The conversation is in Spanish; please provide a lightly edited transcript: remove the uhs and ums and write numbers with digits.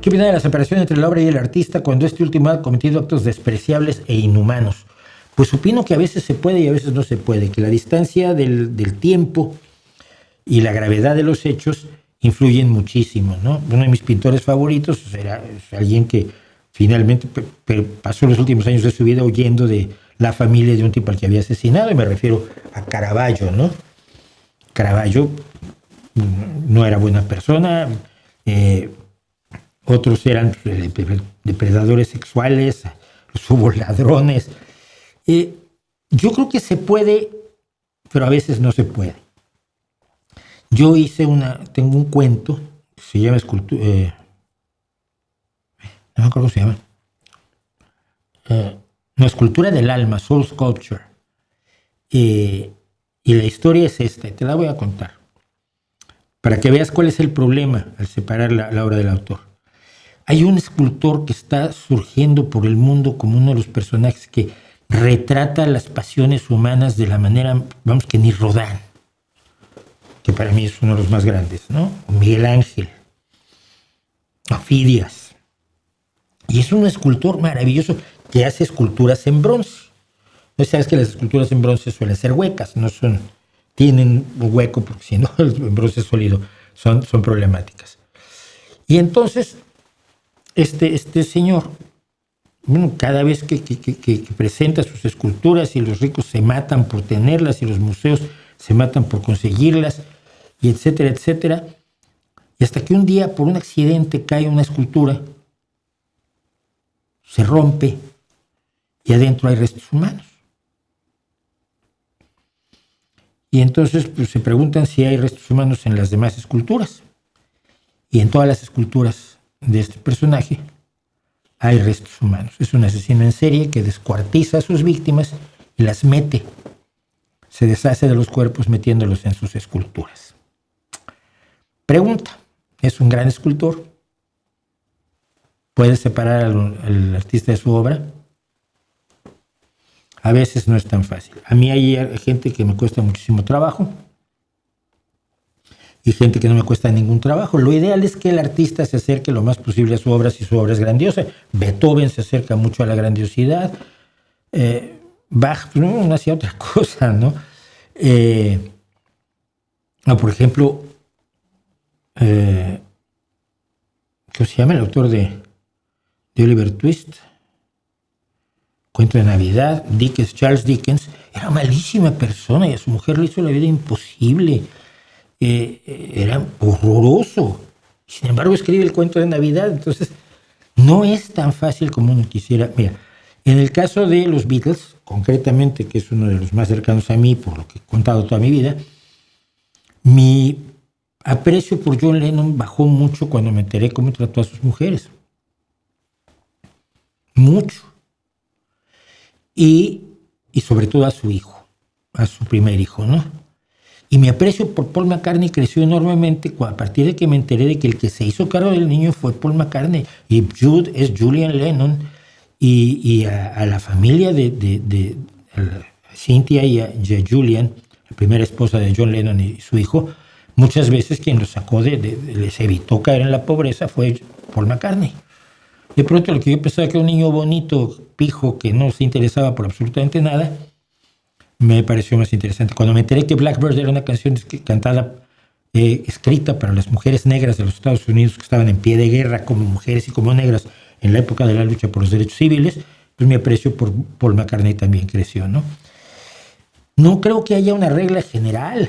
¿Qué opina de la separación entre la obra y el artista cuando este último ha cometido actos despreciables e inhumanos? Pues opino que a veces se puede y a veces no se puede, que la distancia del tiempo y la gravedad de los hechos influyen muchísimo, ¿no? Uno de mis pintores favoritos es alguien que finalmente pasó los últimos años de su vida huyendo de la familia de un tipo al que había asesinado, y me refiero a Caravaggio, ¿no? Caravaggio no era buena persona, otros eran depredadores sexuales, hubo ladrones. Yo creo que se puede, pero a veces no se puede. Yo tengo un cuento que se llama escultura, no me acuerdo cómo se llama. No, Escultura del Alma, Soul Sculpture. Y la historia es esta, te la voy a contar, para que veas cuál es el problema al separar la obra del autor. Hay un escultor que está surgiendo por el mundo como uno de los personajes que retrata las pasiones humanas de la manera, vamos, que ni Rodin, que para mí es uno de los más grandes, ¿no? O Miguel Ángel, o Fidias. Y es un escultor maravilloso que hace esculturas en bronce. No sabes que las esculturas en bronce suelen ser huecas, tienen un hueco porque si no el bronce sólido son problemáticas. Y entonces este señor, bueno, cada vez que presenta sus esculturas, y los ricos se matan por tenerlas y los museos se matan por conseguirlas, y etcétera, etcétera, y hasta que un día por un accidente cae una escultura, se rompe y adentro hay restos humanos. Y entonces pues, se preguntan si hay restos humanos en las demás esculturas. Y en todas las esculturas de este personaje hay restos humanos. Es un asesino en serie que descuartiza a sus víctimas y las mete. Se deshace de los cuerpos metiéndolos en sus esculturas. Pregunta, ¿es un gran escultor? ¿Puede separar al artista de su obra? A veces no es tan fácil. A mí hay gente que me cuesta muchísimo trabajo y gente que no me cuesta ningún trabajo. Lo ideal es que el artista se acerque lo más posible a su obra si su obra es grandiosa. Beethoven se acerca mucho a la grandiosidad. Bach no hacía otra cosa, ¿no? Por ejemplo, ¿cómo se llama el autor de Oliver Twist? Cuento de Navidad, Charles Dickens, era malísima persona y a su mujer le hizo la vida imposible. Era horroroso. Sin embargo, escribe el cuento de Navidad. Entonces, no es tan fácil como uno quisiera. Mira, en el caso de los Beatles, concretamente, que es uno de los más cercanos a mí, por lo que he contado toda mi vida, mi aprecio por John Lennon bajó mucho cuando me enteré cómo trató a sus mujeres. Mucho. Y sobre todo a su hijo, a su primer hijo, ¿no? Y mi aprecio por Paul McCartney creció enormemente a partir de que me enteré de que el que se hizo cargo del niño fue Paul McCartney. Y Jude es Julian Lennon. Y a la familia de Cynthia y a Julian, la primera esposa de John Lennon y su hijo, muchas veces quien los sacó les evitó caer en la pobreza fue Paul McCartney. De pronto, lo que yo pensaba que era un niño bonito, pijo, que no se interesaba por absolutamente nada, me pareció más interesante. Cuando me enteré que Blackbird era una canción cantada, escrita para las mujeres negras de los Estados Unidos que estaban en pie de guerra como mujeres y como negras en la época de la lucha por los derechos civiles, pues mi aprecio por Paul McCartney también creció, ¿no? No creo que haya una regla general.